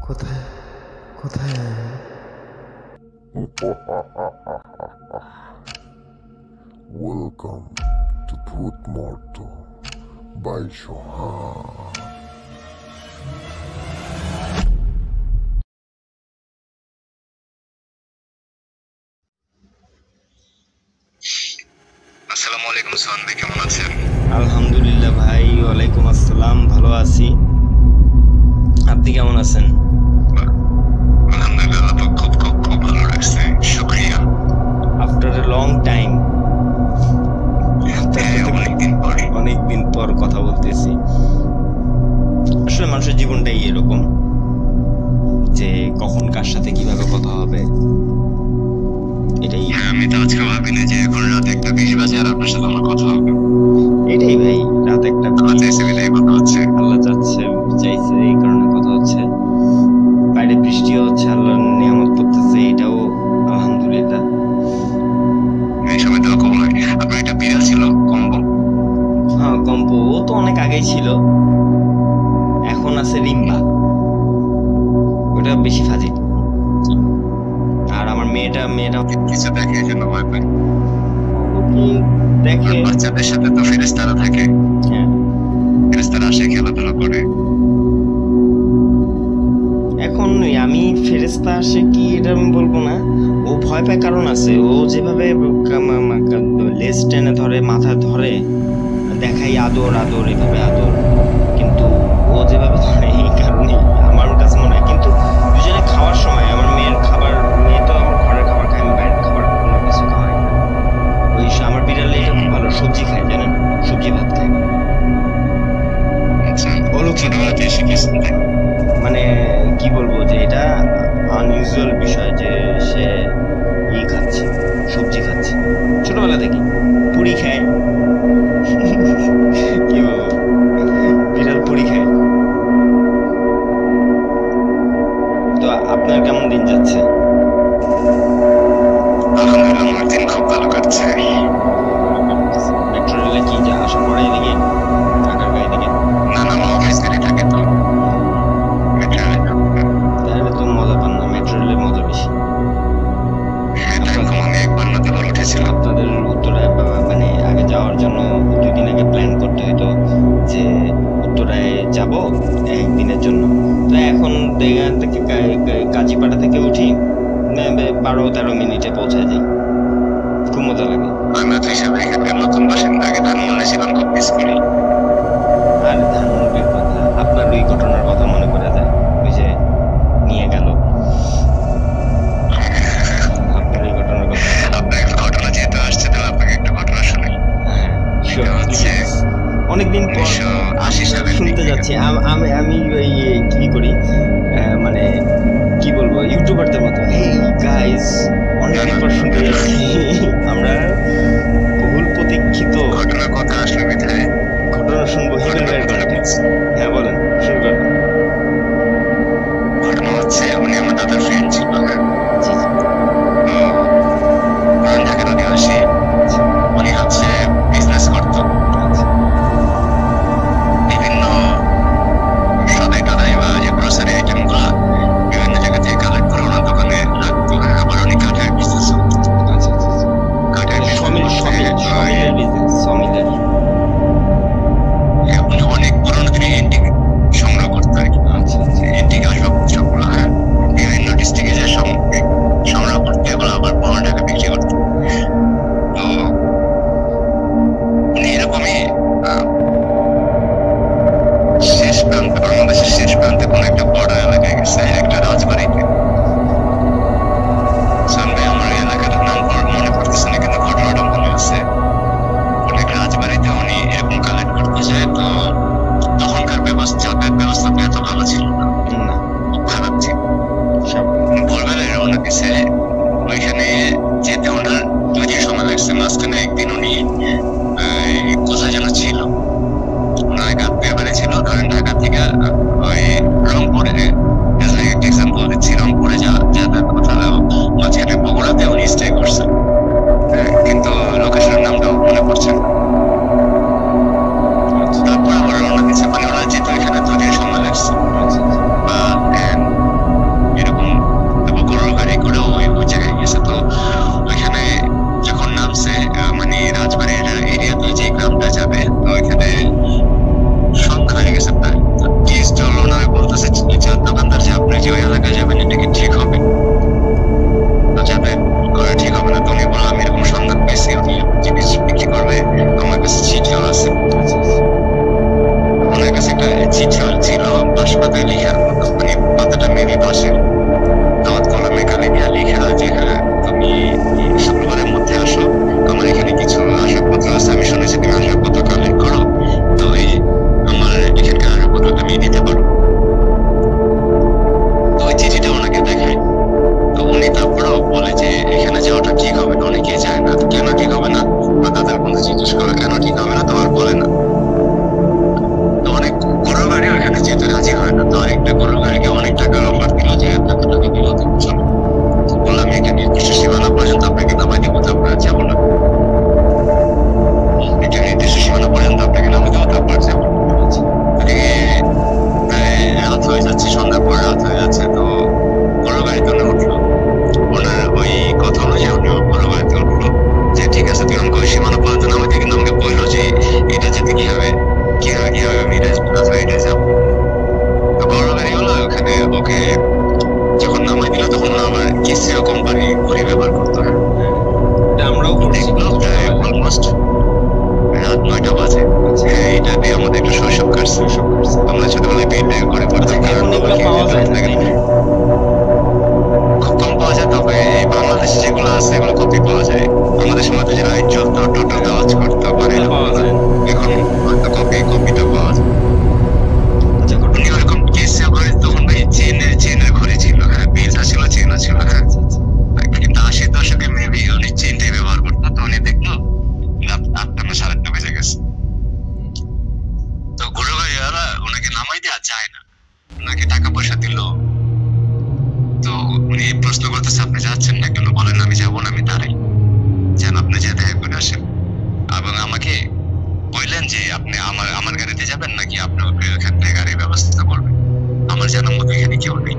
কোথায় কোথায় Welcome to Put Morto by Shohan. আসসালামু আলাইকুম সোহান ভাই, কেমন আছেন? আলহামদুলিল্লাহ ভাই, ওয়ালাইকুম আসসালাম, ভালো আছি। আপনি কেমন আছেন? আলহামদুলিল্লাহ, আল্লাহ খুব খুব খুব ভালো রাখছে, শুকরিয়া। আফটার এ লং টাইম, অনেকদিন পর কথা বলতেছি। আসলে মানুষের জীবনটাই এরকম যে কখন কার সাথে কিভাবে কথা হবে, এটাই। আমি তো আজকে ভাবিনি যে এখন রাত 1:20 বাজে আর আপনার সাথে আমার কথা হবে। এটাই ভাই, রাত একটা আল্লাহ চাইছে বিধায় কথা হচ্ছে। আল্লাহ চাইছে এই কারণে কথা হচ্ছে। বাইরে বৃষ্টিও হচ্ছে, আল্লাহর নিয়ামত পড়তেছে, এটাও আলহামদুলিল্লাহ। এই সময় তো কবল হয়। আপনার একটা বিড়াল ছিল কম্বো? হ্যাঁ, কম্পো ও তো অনেক আগেই ছিল, এখন আছে রিম্বা, ওটা বেশি ফাজিল। আর আমার মেয়েটা কিছু দেখে এই জন্য ভয় পায়। দেখে বাচ্চাদের সাথে তো ফেরেশতারা থাকে, হ্যাঁ, ফেরেশতারা আসে খেলাধুলা করে। এখন আমি ফেরেশতা আসে কি এটা আমি বলবো না, ও ভয় পায় কারণ আছে। ও যেভাবে লেজ টেনে ধরে, মাথা ধরে, দেখাই আদর আদর, এভাবে আদর, কিন্তু ও যেভাবে ধরে এই কারণে আমার কাছে মনে হয়। কিন্তু দুজনে খাওয়ার সময় আমার মেয়ের খাবার, মেয়ে তো আমার ঘরের খাবার খায়, আমি বাইরের খাবার কোনো কিছু খাওয়াই না। আমার বিড়ালে এটা খুব ভালো, সবজি খায়, জানেন, সবজি ভাত খায়। আচ্ছা, অলৌকিক, ছোটবেলাতে শিখেছেন তাই? মানে কি বলবো যে এটা আনইউজুয়াল বিষয় যে সে খাচ্ছে, সবজি খাচ্ছে ছোটবেলা থেকে, পুরি খায়। কি বলবো, বিড়াল পুরি খায়। তো আপনার কেমন দিন যাচ্ছে? আলহামদুলিল্লাহ, আমার দিন খুব ভালো কাটছে। মেট্রো রেলে কি যা আসা পড়ে এদিকে ঢাকার গায়ে দিকে? না না, আমার অফিস গাড়ি থাকে তো তাহলে তো মজা পান না, মেট্রো রেলের মজা বেশি। আমি একবার না দুবার উঠেছিলাম। আপনাদের উত্তরায় মানে আগে যাওয়ার জন্য 2 দিন আগে প্ল্যান করতে হতো যে উত্তরায় যাব একদিনের জন্য। তো এখন এখান থেকে কাজীপাড়া থেকে উঠি 12-13 মিনিটে পৌঁছে যাই, খুব মজা লাগে। আমরা তো হিসাবে এখানকার নতুন বাসিন্দা, আগে ধানমন্ডি ছিলাম, খুব মিস করি। আর ধানমন্ডির কথা, আপনার ওই ঘটনার কথা মনে পড়ে যায়, ওই যে নিয়ে গেল, আপনার ওই ঘটনার কথা। আপনার একটা ঘটনা যেহেতু আসছে, তাহলে আপনাকে একটা ঘটনা শুনি। হ্যাঁ, এটা হচ্ছে অনেকদিন পর 1980 সালের শুনতে দিকে। যাচ্ছি। আমি ওই কি করি, মানে কি বলবো, ইউটিউবারদের মতো, এই গাইস অনেকদিন পর শুনতে যাচ্ছি আমরা বহুল প্রতীক্ষিত ঘটনার কথা আসলে বিধায় ঘটনা শুনবো হিমেল ভাইয়ের কণ্ঠে। হ্যাঁ বলেন, শুরু করেন। লিখার মতো, মানে পাতাটা মেবি বাসের দাওয়াত কলমে কালি দিয়ে লিখা যে হ্যাঁ তুমি শুক্রবারের মধ্যে আসো, আমার এখানে কিছু আসবাবপত্র আছে, আমি শুনেছি তুমি আসবাবপত্র কালেক্ট করো, তো এই আমার এখানকার আসবাবপত্র তুমি দিতে পারো। তো ওই চিঠিটা ওনাকে দেখায়। তো উনি তারপরেও বলে যে এখানে যাওয়াটা ঠিক হবে না, অনেকেই যায় না। কেন ঠিক হবে না? বা তাদের বন্ধু জিজ্ঞেস করে কেন ঠিক হবে না, তো আর বলে না। তো অনেক গরু গাড়ি ওখানে যেতে রাজি হয় না। তো একটা গরু গাড়িকে অনেক টাকার অফার দিল যে এত টাকা দিল তো চলো। তো বললাম এখানে নির্দিষ্ট সীমানা পর্যন্ত আপনাকে নামাই দিব, তারপরে যাবো না। এটা নির্দিষ্ট সীমানা পর্যন্ত আপনাকে নামাই দেবো, তারপর যাবো। রাত হয়ে যাচ্ছে, সন্ধ্যার পর রাত হয়ে যাচ্ছে। তো গরু গাড়িতে উনি উঠলো, ওনার ওই কথা অনুযায়ী উনি গরু গাড়িতে উঠলো যে ঠিক আছে তুই আমাকে ওই সীমানা পর্যন্ত নামাই দিয়ে, কিন্তু আমাকে বললো যে এটা যেতে কিভাবে আমি এটা যাবো। তো গরু গাড়ি হলো ওখানে ওকে যখন নামাই দিল তখন আবার কেসিও কোম্পানি ঘুরি ব্যবহার করতো। আমরাও দেখলো প্রায় অলমোস্ট রাত 9টা বাজে। হ্যাঁ, এটা দিয়ে আমাদের একটু শৈশব কাটছে। আমরা ছোটবেলায় পেট করে পড়তাম, কারণ পাওয়া যায় না, খুব কম পাওয়া যায়। তবে এই বাংলাদেশে যেগুলো আছে এগুলো কপি পাওয়া যায়। আমাদের সময় তো যে লাইট জ্বলতো, টোটো কাজ করতো, পাওয়া যায়। এখন হয়তো কপিটা পাওয়া যায়। উনি ওরকম কেসে করে তখন ভাই চেনের ঘড়ি ছিল। হ্যাঁ, বিলটা ছিল, চেনও ছিল। হ্যাঁ, কিন্তু 80 দশকে মেবি উনি চেনটাই ব্যবহার করতো। তো উনি দেখলো 8টা না 8:30 বেজে গেছে। তো গরু গাড়িওয়ালা ওনাকে নামাই দেওয়া যায় না, ওনাকে টাকা পয়সা দিল। তো উনি প্রশ্ন করতেছে আপনি যাচ্ছেন না কেন? বলেন আমি যাবো না, আমি দাঁড়াই, যেন আপনি যে দেখা করে আসেন। এবং আমাকে বললেন যে আপনি আমার গাড়িতে যাবেন নাকি আপনি ওখান থেকে গাড়ির ব্যবস্থা করবেন, আমার জানার মতো এখানে কেউ নেই।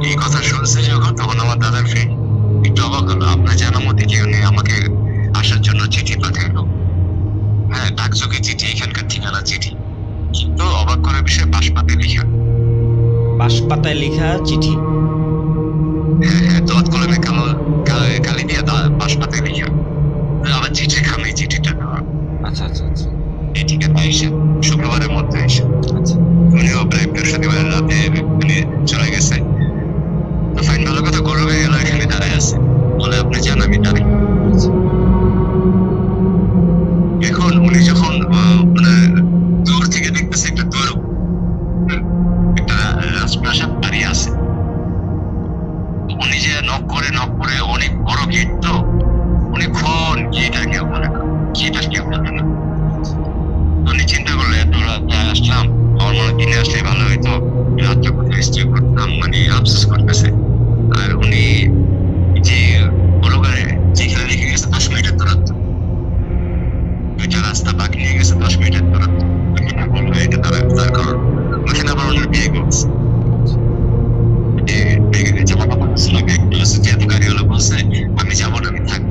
এই কথা শুনছে যখন, তখন আমার দাদার ফ্রেন্ড একটু অবাক হলো। আপনার জানার মতো কেউ নেই, আমাকে আসার জন্য চিঠি পাঠাইলো। হ্যাঁ, ডাকযোগে চিঠি, এখানকার ঠিকানা চিঠি, কিন্তু অবাক করার বিষয় বাঁশপাতায় লেখা। বাঁশপাতায় লেখা চিঠি? হ্যাঁ, দোয়াত কলমে কালি দিয়ে বাঁশপাতায় লেখা। আবার চিঠি খামে চিঠিটা দেওয়া। আচ্ছা আচ্ছা আচ্ছা। এই ঠিকানা এসে শুক্রবারের মধ্যে এসে আচ্ছা, উনিও প্রায় বৃহস্পতিবার রাতে মানে চলে গেছে। তো ফাইন, ভালো কথা, গরু গাড়ি এলো এখানে দাঁড়ায় আছে, বলে আপনি যান আমি দাঁড়াই। এখন উনি যখন মানে দূর থেকে দেখতেছে একটা রাজপ্রাসাদ বাড়ি আছে। উনি যে নক করে অনেক বড় গেট, তো অনেকক্ষণ গেট আর কেউ বলে না, উনি চিন্তা করলে এত রাতে আসলাম, আমার মনে দিনে আসলে ভালো হইতো, রাতটা কোথায় স্টে করতাম, মানে আফসোস করতেছে। আর উনি যে বড় গাড়ি যেখানে রেখে গেছে 10 মিনিটের দূরত্ব, দুইটা রাস্তা বাকি নিয়ে গেছে 10 মিনিটের দূরত্ব। বললো এটা তার কারণ ওখানে আবার ওনার বিয়ে করছে। যেহেতু গাড়িওয়ালা বলছে আমি যাবো না, আমি থাকবো।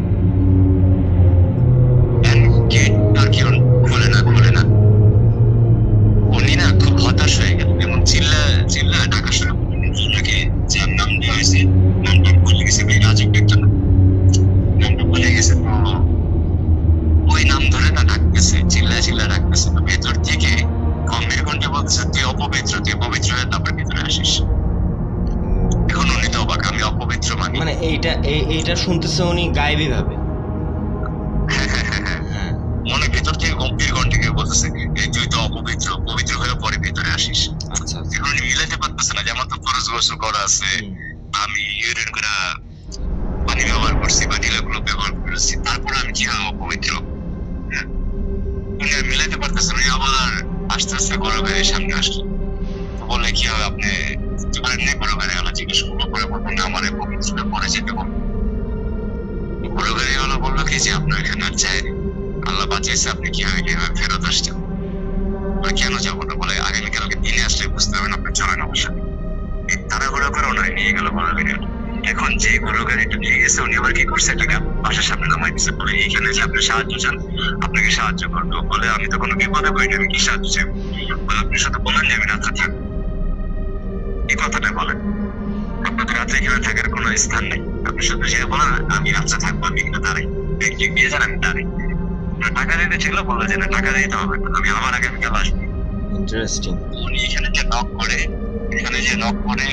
খুলে না। উনি না খুব হতাশ হয়ে গেল এবং চিল্লা ডাকা শুরু ওনাকে যার নাম দেওয়া হয়েছে, নামটা ভুলে গেছে, রাজক একটা নামটা ভুলে গেছে। তো ওই নাম ধরে না ডাকতেছে, চিল্লা ডাকতেছে। তো ভেতর থেকে গম্ভীর কণ্ঠে বলতেছে তুই অপবিত্র হয়ে তারপর ভিতরে আসিস। এখন উনি তো অবাক, আমি অপবিত্র মানে এইটা শুনতেছে উনি গায়েবী ভাবে। হ্যাঁ, মনে ভেতর থেকে গম্ভীর কণ্ঠে কেউ বলতেছে এই তুই তো পবিত্র হয়ে পরে ভেতরে আসিস। আচ্ছা, এখন উনি মিলাতে পারতেছে না, যেমন তো ফরজ গোসল করা আছে, আমি ইউরিন করে পানি ব্যবহার করছি বা ঢিলাগুলো ব্যবহার করেছি, তারপরে আমি কিভাবে অপবিত্র? উনি আর মিলাতে পারতেছে না। আবার আস্তে আস্তে গরু গাড়ির সামনে আসলো। তো বলে কি হবে আপনি গরু গাড়িওয়ালা জিজ্ঞেস করবো, পরে বলবো না আমার পবিত্রটা পরে যেতে বলবো। গরু গাড়িওয়ালা বললো কি যে আপনার এখানে আর চাইনি, আল্লাহ বাঁচিয়েছে, আপনি কিভাবে ফেরত আসছেন? কেন যাবো না? বলে আগামীকালকে দিনে আসলে বুঝতে পারবেন আপনার চলেন অবশ্যই। তাড়াহুড়া করে ওনারা নিয়ে গেল গরু গাড়িওয়ালা। এখন যে গরু গাড়িটা নিয়ে গেছে উনি আবার কি করছে, টাকা বাসার সামনে নামাই দিচ্ছে, বলে এইখানে যে আপনি সাহায্য চান আপনাকে সাহায্য করবো। বলে আমি তো কোনো বিপদে পড়িনি, আমি কি সাহায্য চাই? বলে আপনি শুধু বলেন যে আমি রাত্রে থাকবো, এই কথাটা বলেন। আপনাদের রাত্রে এখানে থাকার কোনো স্থান নেই, আপনি শুধু যে বলেন আমি রাত্রে থাকবো, আমি এখানে দাঁড়াই, দিয়ে যান আমি দাঁড়াই। টাকা দিতে ছিল, বলে যে না টাকা দিতে হবে, আমি আবার আগামীকাল আসবো। ইন্টারেস্টিং। উনি এখানে যে নক করে যে নক করে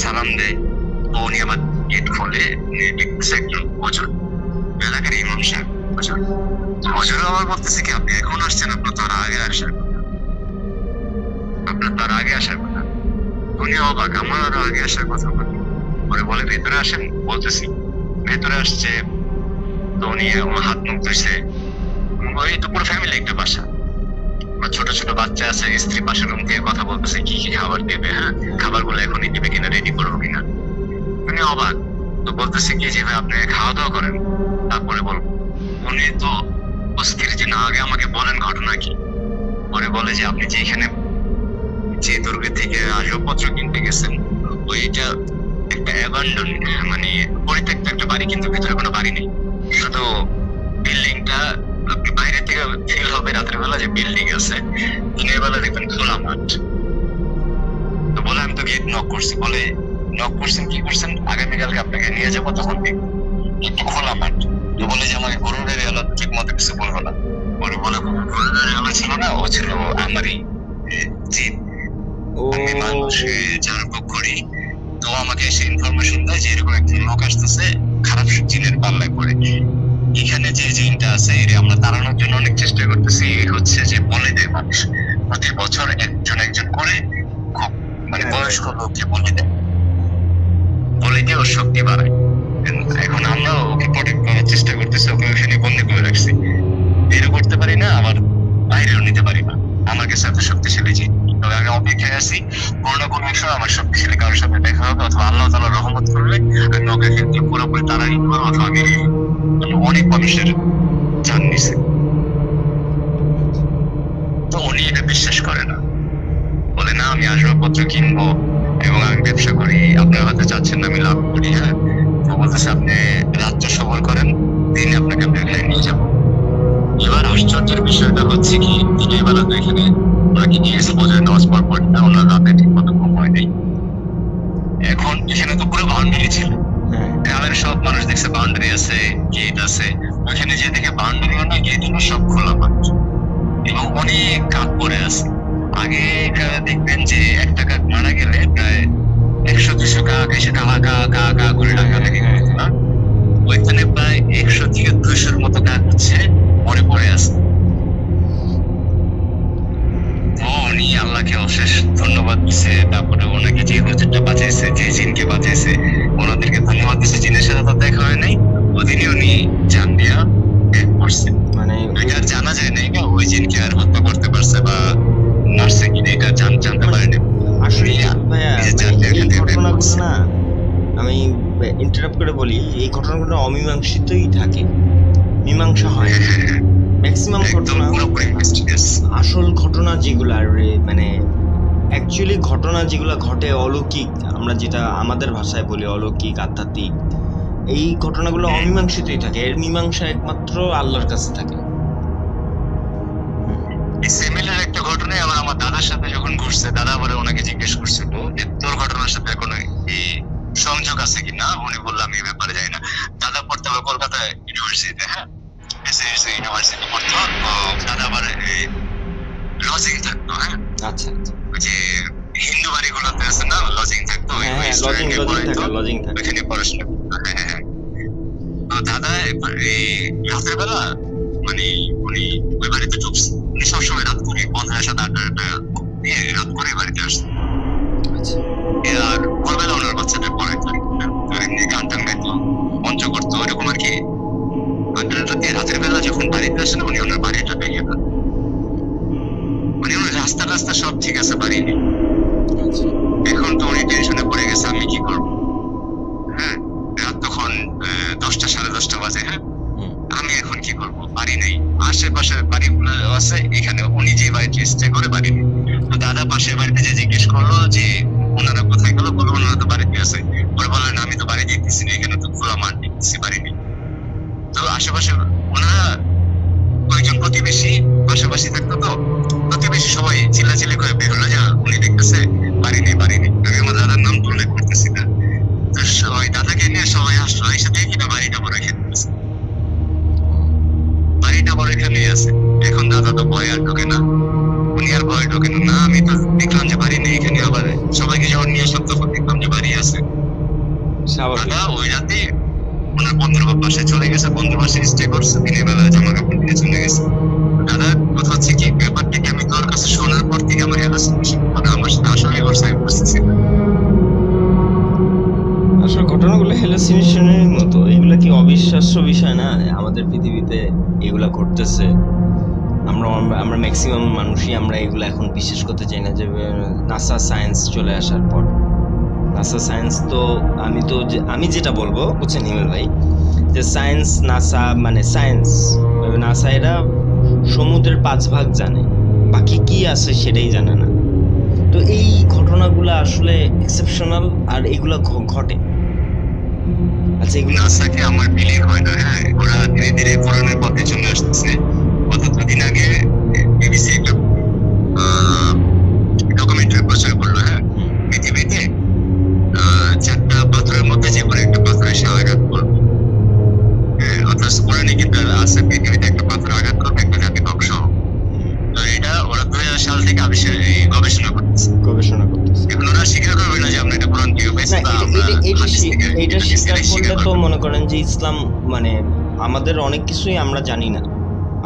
সালাম দেয়, তো উনি আবার গেট খোলে, দেখতেছে একজন হুজুর, এলাকার ইমাম সাহেব হুজুর। হুজুর আবার বলতেছে কি আপনি এখন আসছেন, আপনার তার আগে আসার কথা। উনি অবাক, আমার আরো আগে আসার কথা বলে। পরে বলে ভেতরে আসেন, বলতেছি ভেতরে আসছে। তো উনি আমার হাত মুখ ধুইছে। ওই তো পুরো ফ্যামিলি একটা বাসা, ছোট ছোট বাচ্চা আছে, স্ত্রী পাশের রুম থেকে কথা বলতেছে কি কি খাবার দেবে, হ্যাঁ খাবার গুলো এখনই দিবে কিনা, রেডি করবো কিনা। উনি অবাক, তো বলতেছে কি যে ভাই আপনি খাওয়া দাওয়া করেন তারপরে বলবো। উনি তো অস্থির যে না, আগে আমাকে বলেন ঘটনা কি। পরে বলে যে আপনি যে এখানে যে দুর্গে থেকে আসবাবপত্র কিনতে গেছেন, ওইটা একটা অ্যাবান্ডন মানে পরিত্যক্ত একটা বাড়ি, কিন্তু ভিতরে কোনো বাড়ি নেই, শুধু বিল্ডিংটা আপনি বাইরে থেকে ফিল হবে রাতের বেলা যে বিল্ডিং আছে, দিনের বেলা দেখবেন খোলা মাঠ। তো বলে আমি তো গেট নক করছি, বলে নক করছেন কি করছেন, আগামীকালকে আপনাকে নিয়ে যাবো, তখন একটু খোলা মাঠ। তো বলে যে আমাকে গরুর গাড়ি আলো ঠিক মতো কিছু বলবো না। বলে গরুর গাড়ি আলো ছিল না, ও ছিল আমারই জিন, আমি মানুষ যার ভোগ করি। তো আমাকে এসে ইনফরমেশন দেয় যে এরকম একজন লোক আসতেছে খারাপ জিনের পাল্লায় পড়ে, এখানে যে জিনটা আছে এটা আমরা তাড়ানোর জন্য অনেক চেষ্টা করতেছি। এই হচ্ছে যে বলে দেয় মানুষ প্রতি বছর একজন করে, খুব মানে বয়স্ক লোককে বলে দিয়ে ওর শক্তি বাড়ায়। এখন আমরা ওকে প্রোটেক্ট করার চেষ্টা করতেছি, ওকে ওখানে বন্দি করে রাখছি, বেরো করতে পারি না, আবার বাইরেও নিতে পারি না। আমার কাছে এত শক্তিশালী জিন, তবে আমি অপেক্ষায় আছি কোনো না কোনো বিষয় আমার শক্তিশালী কারোর সাথে দেখা হবে, অথবা আল্লাহ তাআলা রহমত করলে আমি ওকে কিন্তু পুরোপুরি তাড়াই দিব, অথবা আমি অনেক মানুষের জান নিছে। তো উনি এটা বিশ্বাস করে না, বলে না আমি আসবাবপত্র কিনবো এবং আমি ব্যবসা করি, আপনার হাতে চাচ্ছেন আমি লাভ করি। হ্যাঁ, তো বলতেছে আপনি রাত্রে সফর করেন, দিনে আপনাকে আমি এখানে নিয়ে যাবো। এবার আশ্চর্যের বিষয়টা হচ্ছে কি, দিনের বেলা তো এখানে ওনাকে নিয়ে এসে বোঝায় নামাজ পড় না, ওনার রাতে ঠিক মতো ঘুম হয় নেই। এখন এখানে তো পুরো বাউন্ডারি ছিল, গ্রামের সব মানুষ দেখছে বাউন্ডারি আছে, গেট আছে, ওইখানে যে দেখে বাউন্ডারিও না, গেট সব খোলা মাঠ এবং অনেক কাক পড়ে আছে। আগে দেখবেন যে একটা কাক মারা গেলে প্রায় 100-200 কাক এসে কা কা কা কা করে ডাকা লাগে, ওইখানে প্রায় 100 থেকে 200-র মতো কাক হচ্ছে পড়ে আছে। উনি আল্লাহকে অশেষ ধন্যবাদ দিচ্ছে, তারপরে ওনাকে যে হুজুরটা বাঁচাইছে, যে জিনকে বাঁচাইছে, ওনাদেরকে ধন্যবাদ দিচ্ছে। জিনের সাথে তো দেখা হয় নাই, ওদিনই উনি জান দিয়া এক করছে, মানে আর জানা যায় নাই না ওই জিনকে আর হত্যা করতে পারছে বা মারছে কিনা, এটা জানতে পারেনি। আসলে ঘটনাগুলো না, আমি ইন্টারাপ্ট করে বলি, এই ঘটনাগুলো অমীমাংসিতই থাকে, মীমাংসা হয় ম্যাক্সিমাম ঘটনা। আসল ঘটনা যেগুলো মানে অ্যাকচুয়ালি ঘটনা যেগুলো ঘটে অলৌকিক, আমরা যেটা আমাদের ভাষায় বলি অলৌকিক আধ্যাত্মিক, এই ঘটনাগুলো অমীমাংসিতই থাকে, এর মীমাংসা একমাত্র আল্লাহর কাছে থাকে। সিমিলার একটা ঘটনাই আমার দাদার সাথে যখন ঘটছে, দাদা বলে ওনাকে জিজ্ঞেস করছিল যে তোর ঘটনার সাথে কোনো এই সংযোগ আছে কিনা, উনি বললাম এই ব্যাপারে যাই না। দাদা পড়তে হবে কলকাতা ইউনিভার্সিটিতে, হ্যাঁ ইউনিভার্সিটি পড়তো। দাদা আবার লজিং থাকতো, হ্যাঁ আচ্ছা যে হিন্দু বাড়িগুলোতে আছে না লজিং থাকতো, ওইখানে পড়াশোনা করতো। হ্যাঁ, তো দাদা এই রাতের বেলা মানে উনি ওই বাড়িতে ঢুকছে, উনি সবসময় রাত করে 50-7-8 দিয়ে রাত করে বাড়িতে আসতো। আর ভোরবেলা ওনার বাচ্চাদের পড়াইতো, এমনি গান টান গাইতো, মঞ্চ করতো, ওইরকম আর কি। রাতের বেলা যখন বাড়িতে আসে না, উনি ওনার বাড়িটা ভেঙে দেন, মানে ওনার রাস্তা সব ঠিক আছে, বাড়ি নেই। এখন তো উনি টেনশনে পড়ে গেছে, আমি কি করবো। হ্যাঁ, রাত তখন 10-10:30 বাজে। হ্যাঁ, আমি এখন কি করবো, বাড়ি নেই, আশেপাশে বাড়িগুলো আছে, এখানে উনি যে বাড়িতে স্টে করে বাড়ি নেই। তো দাদা পাশের বাড়িতে যে জিজ্ঞেস করলো যে ওনারা কোথায় গেলো, বলো ওনারা তো বাড়িতে আছে। ওরা বললেন আমি তো বাড়ি যেতেছি না, এখানে তো খোলা মাঠ দেখতেছি, বাড়ি নেই। তো আশেপাশে ওনারা কয়েকজন প্রতিবেশী পাশাপাশি থাকতো, তো প্রতিবেশী সবাই চিল্লাচিল্লি করে বের হলো যে উনি দেখতেছে বাড়ি নেই। আমি আমার দাদার নাম উল্লেখ করতেছি না। তো সবাই দাদাকে নিয়ে সবাই আসলো, এসে দেখি না বাড়িটা বড় খেতেছে, বাড়িটা বড় এখানে আছে। এখন দাদা তো ভয় আর ঢোকে না, উনি আর ভয় ঢোকে না। আমি তো দেখলাম যে বাড়ি নেই, এখানে আবার আছে। স্বাভাবিক। দাদা ওই রাতে ওনার বন্ধুর বাসায় চলে গেছে, বন্ধুর বাসায় স্টে করছে, দিনের বেলা জামা কাপড় নিয়ে চলে গেছে। দাদা কথা হচ্ছে কি, ব্যাপারটাকে আমি তোর কাছে শোনার পর থেকে আমার হ্যালোসিনেশন মানে আমার সাথে আসলে করছে আমি বুঝতেছি না। আসলে ঘটনাগুলো হ্যালোসিনেশনের মতো, এগুলা কি অবিশ্বাস্য বিষয় না আমাদের পৃথিবীতে এগুলা ঘটতেছে। আমরা ম্যাক্সিমাম মানুষই আমরা এগুলো এখন বিশ্বাস করতে চাই না। যে নাসা সায়েন্স চলে আসার পর, নাসা সায়েন্স তো আমি যেটা বলবো বুঝছেন হিমেল ভাই, যে সায়েন্স নাসা মানে সায়েন্স নাসা এরা সমুদ্রের 5 ভাগ জানে, বাকি কি আছে সেটাই জানে না। তো এই ঘটনাগুলো আসলে এক্সেপশনাল আর এগুলো ঘটে। আচ্ছা এগুলো নাসাকে আমার বিলিভ হয় না। হ্যাঁ, ওরা ধীরে ধীরে কোরআনের পথে চলে আসতেছে। গত 2 দিন আগে বিবিসি একটা ডকুমেন্টারি প্রচার করলো। হ্যাঁ, পৃথিবীতে 4টা পাথরের মধ্যে যে কোনো একটা পাথর এসে আঘাত করবে। অর্থাৎ কোরআনে কিন্তু আছে পৃথিবীতে একটা পাথর আঘাত করবে, একটা জাতি ধ্বংস হবে। তো এটা ওরা 2000 সাল থেকে গবেষণা করতেছে। এখন ওরা স্বীকার করবে না যে আমরা এটা কোরআন থেকে পেয়েছি বা আমরা এটা স্বীকার করলে তো মনে করেন যে ইসলাম মানে আমাদের অনেক কিছুই আমরা জানি না,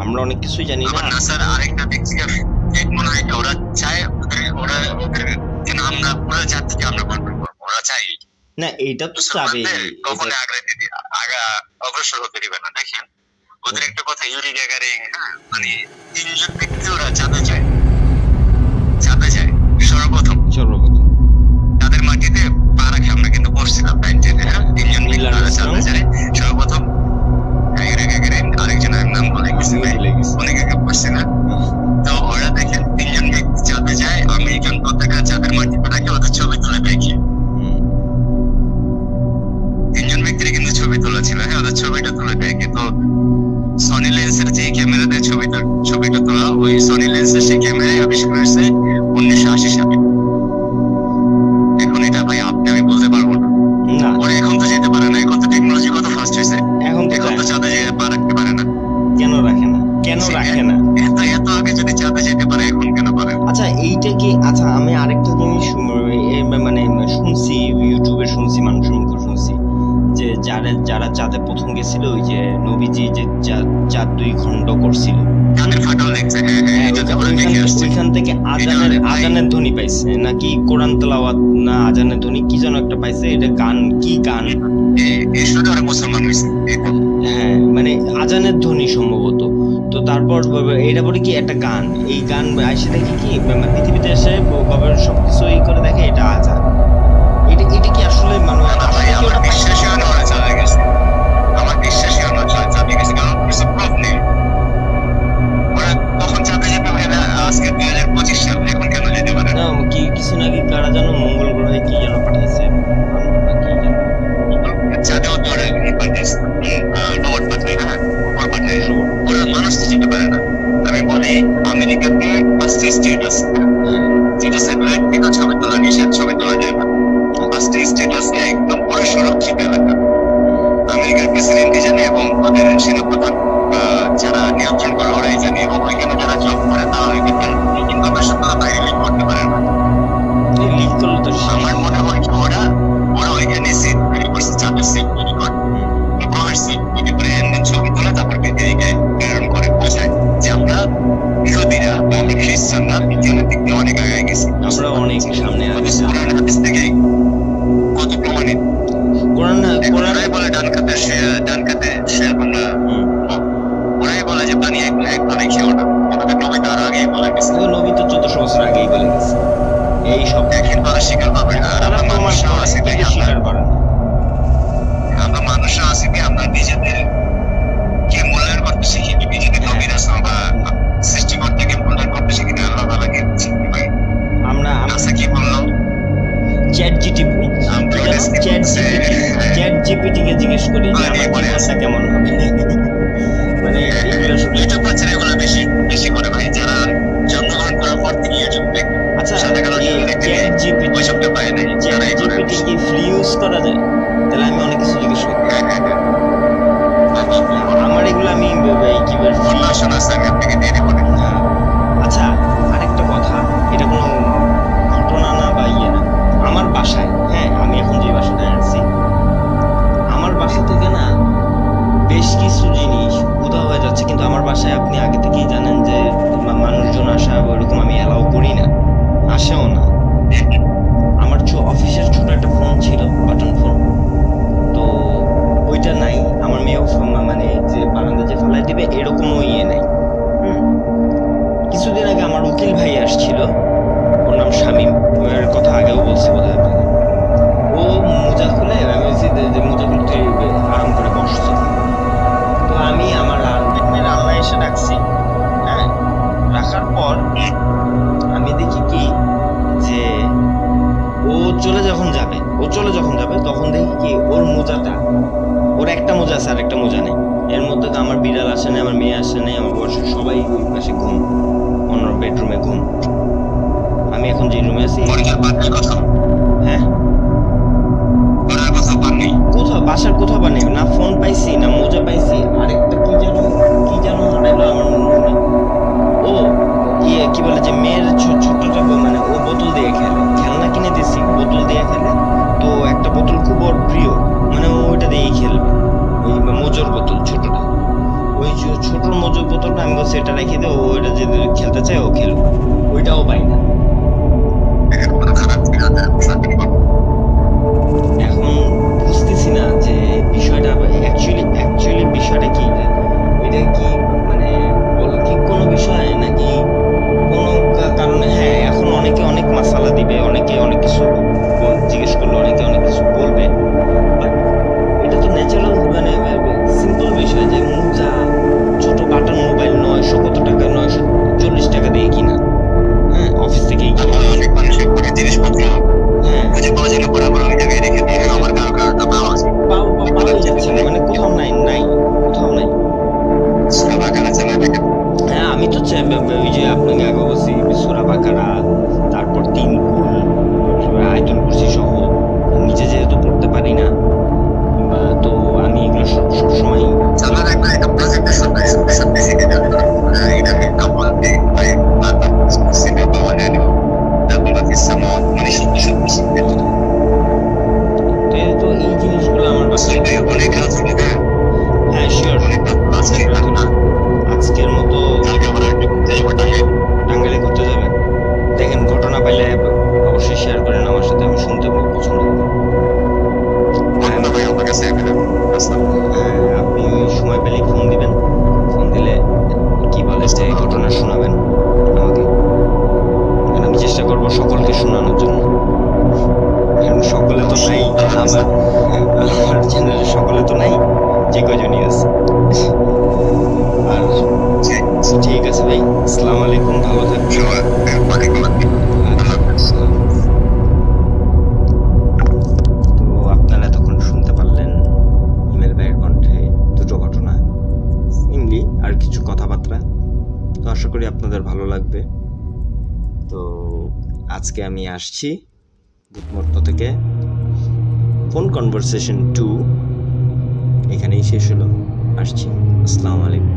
আমরা অনেক কিছুই জানি না। নাসার আরেকটা ব্যক্তিকে মনে হয় ওরা চায় ওদের যেন আমরা পুরো জাতিকে আমরা কন্ট্রোল করবো, ওরা চাই না। এটা তো চাবে কখনো অগ্রসর হতে দিবে না। দেখেন ওদের একটা কথা, ইউরি গ্যাগারিং, মানে 3জন ব্যক্তি ওরা চাঁদে যায় সর্বপ্রথম তাদের মাটিতে পা রাখে। আমরা কিন্তু পড়ছিলাম 3জন চাঁদে যায় সর্বপ্রথম, ইউরি গ্যাগারিং, আরেকজনের নাম বলে গেছে অনেক আগে পড়ছিলাম। তো ওরা দেখেন 3জন ব্যক্তি চাঁদে যায়, আমেরিকান পতাকা চাঁদের মাটিতে রাখে, ওদের ছবি তুলে দেখি 3জন ব্যক্তির কিন্তু ছবি তোলা ছিল। হ্যাঁ, ওদের ছবিটা তুলে দেয়। কিন্তু সনি লেন্সের যে ক্যামেরা দিয়ে ছবিটা তোলা, ওই সনি লেন্সের সেই ক্যামেরায় আবিষ্কার হয়েছে 1980 সালে। এখন এটা ভাই আমি বলতে পারবো না। ওরা এখন তো যেতে পারে না, এখন তো টেকনোলজি কত ফাস্ট হয়েছে, এখন তো চাঁদে যেতে পা রাখতে পারে না। কেন রাখে না? এত আগে যদি চাঁদে যেতে পারে এখন কেন পারে? আচ্ছা এইটা কি, আচ্ছা আমি আরেকটা জিনিস মানে শুনছি, ইউটিউবে শুনছি, মানুষের মুখে শুনছি যে যারা চাঁদে প্রথম গেছিল, ওই যে নবীজি যে চাঁদ 2 খণ্ড করছিল, ওইখান থেকে আজানের ধ্বনি পাইছে নাকি, কোরআন তেলাওয়াত না আজানের ধ্বনি কি যেন একটা পাইছে। এটা গান, কি গান? হ্যাঁ, মানে আজানের ধ্বনি সম্ভবত। তো তারপর এটা বলে কি একটা গান, এই গান এসে দেখে কি পৃথিবীতে এসে সবকিছু ই করে দেখে এটা আজান। এটা কি আসলে মানুষ আমার বিশ্বাসই হয় না ওরা চাঁদে গেছে, আমার বিশ্বাসই হয় না চাঁদে গেছে, কারণ কিছু প্রুফ নেই। ওরা তখন চাঁদে যেতে পারে না, আজকে 2025 সাল, এখন কেন যেতে পারে না? কি কিছু নাকি কারা যেন মঙ্গল গ্রহে কি যেন পাঠাইছে, চাঁদেও তো ওরা রোবট পাঠায়, হ্যাঁ উপর পাঠায়, ওরা মানুষ তো যেতে পারে না। আমি বলি আমেরিকাতে 5টি স্টেট আছে, যেটা স্যাটেলাইট থেকে ছবি তোলা নিষেধ, ছবি তোলা যায় না। 5টি স্টেট আছে একদম পুরো সুরক্ষিত এলাকা, আমেরিকার প্রেসিডেন্টই জানে এবং ওদের সেনাপ্রধান যারা নিয়ন্ত্রণ করে ওরাই জানে, এবং ওইখানে যারা জব করে তারা ওইখানে ইনফরমেশনগুলো বাইরে লিক করতে পারে না। আমার মনে হয় ওরা ওইখানে সেট তৈরি করছে, চাঁদের সেট তৈরি করে, গ্রহের সেট তৈরি করে এমন ছবি তোলা, তারপর পৃথিবীকে প্রেরণ করে বোঝায় যে আমরা ইহুদিরা বা আমরা খ্রিস্টানরা বিজ্ঞানের দিক দিয়ে অনেক আগে গেছি, আমরা অনেক সামনে আছি। কোরআন হাদিস থেকে কত প্রমাণিত। ওরাই বলে ডান কাতে শেয়ার করলা, ওরাই বলে যে পানি একবারে খেও না, কিন্তু নবী তার আগেই বলে গেছে। নবী তো 1400 বছর আগেই বলে গেছে এই সব। দেখেন তারা স্বীকার পাবে না, আর আমরা মানুষও আছি, স্বীকার করে না। আমরা মানুষও আছি, আমরা নিজেদের কে মূল্যায়ন করতে শিখি, নিজেদের নবী রাসূল বা সৃষ্টিকর্তাকে মূল্যায়ন করতে শিখি না, আল্লাহ তাআলাকে শিখি ভাই। আমরা আচ্ছা কি বললাম, চ্যাট জিপিটি কে জিজ্ঞেস করি যে আমার জীবনটা কেমন হবে, মানে এগুলো ইউটিউব বাচ্চারা এগুলো বেশি করে ভাই, যারা জন্মগ্রহণ করার পর থেকে ইউটিউব দেখে। আচ্ছা চ্যাট জিপিটি কি ফ্রি ইউজ করা যায়? তাহলে আমি অনেক কিছু জিজ্ঞেস করব। আমার এগুলো আমি কিভাবে ফ্রি আছে আমি আপনাকে দিয়ে দেবো। আচ্ছা আরেকটা কথা, এটা কোনো ঘটনা না বা ইয়ে না, আমার বাসায়, হ্যাঁ আমি এখন যে যাবে, ও চলে যখন যাবে তখন দেখি কি ওর মোজাটা, ওর একটা মোজা আছে আর একটা মোজা নেই। এর মধ্যে তো আমার বিড়াল আসে নাই, আমার মেয়ে আসে নাই, আমার বয়সের সবাই ওই পাশে ঘুম, অন্য বেডরুমে ঘুম। আমি এখন যে রুমে আছি, হ্যাঁ কোথাও বাসার কোথাও পানি না, ফোন পাইছি না মোজা পাইছি, আরেকটা কি যেন হারাইলো আমার মনে নেই। ও ইয়ে কি বলে যে মেয়ের ছোট্টটা মানে ও বোতল দিয়ে খেলে, খেলনা কিনে দিছি বোতল দিয়ে খেলে, তো একটা বোতল খুব ওর প্রিয়, মানে ও ওইটা দিয়েই খেলবে, ওই মোজোর বোতল ছোটটা, ওই ছোট মোজোর বোতলটা আমি বলছি এটা রেখে দে, ও ওইটা যদি খেলতে চায় ও খেলবে, ওইটাও পাই না। এখন বুঝতেছি না যে বিষয়টা অ্যাকচুয়ালি বিষয়টা কি, এটা কি মানে অলৌকিক কোনো বিষয় নাকি কোনো কারণে। হ্যাঁ এখন অনেকে অনেক মাসালা দিবে, অনেকে অনেক কিছু জিজ্ঞেস করলে অনেকে অনেক কিছু বলবে, বাট এটা তো ন্যাচারাল মানে সিম্পল বিষয় যে মোজা ছোট বাটন মোবাইল 900 কত টাকা, 940 টাকা দিয়ে কিনা, হ্যাঁ অফিস থেকেই কিনা, জিনিসপত্র হ্যাঁ পাওয়া যাচ্ছে না, মানে কোথাও নাই কোথাও নাই। হ্যাঁ আমি তো ওই যে আপনাকে আগে বলছি সূরা বাকারা, তারপর 3 কুল, আয়াতুল কুরসি সহ নিজে যেহেতু পড়তে পারি না, তো আমি এগুলো সবসময় তো এই জিনিসগুলো আমার বাসায়। হ্যাঁ শিওর, আজকের মতো টাঙ্গাইলে ঘুরতে যাবে, দেখেন ঘটনা পাইলে অবশ্যই শেয়ার করেন আমার সাথে, আমি শুনতে পছন্দ করি। আপনি সময় পেলেই ফোন দিবেন, ফোন দিলে কি বলে যে ঘটনা শোনাবেন আমাকে, আমি চেষ্টা করবো সকলকে শোনানোর জন্য, সকলে তো নাই, আমার চ্যানেলে সকলে তো নাই, যে কজনই আছে। আর ঠিক আছে ভাই, আসসালামু আলাইকুম, ভালো থাকবেন। তো আপনারা এতক্ষণ শুনতে পারলেন ইমেল ভাইয়ের কণ্ঠে দুটো ঘটনা, মেইনলি আর কিছু কথাবার্তা, তো আশা করি আপনাদের ভালো লাগবে। তো আজকে আমি আসছি ভূতমর্ত থেকে, ফোন কনভারসেশন 2 এখানেই শেষ হলো, আসছি, আসসালামু আলাইকুম।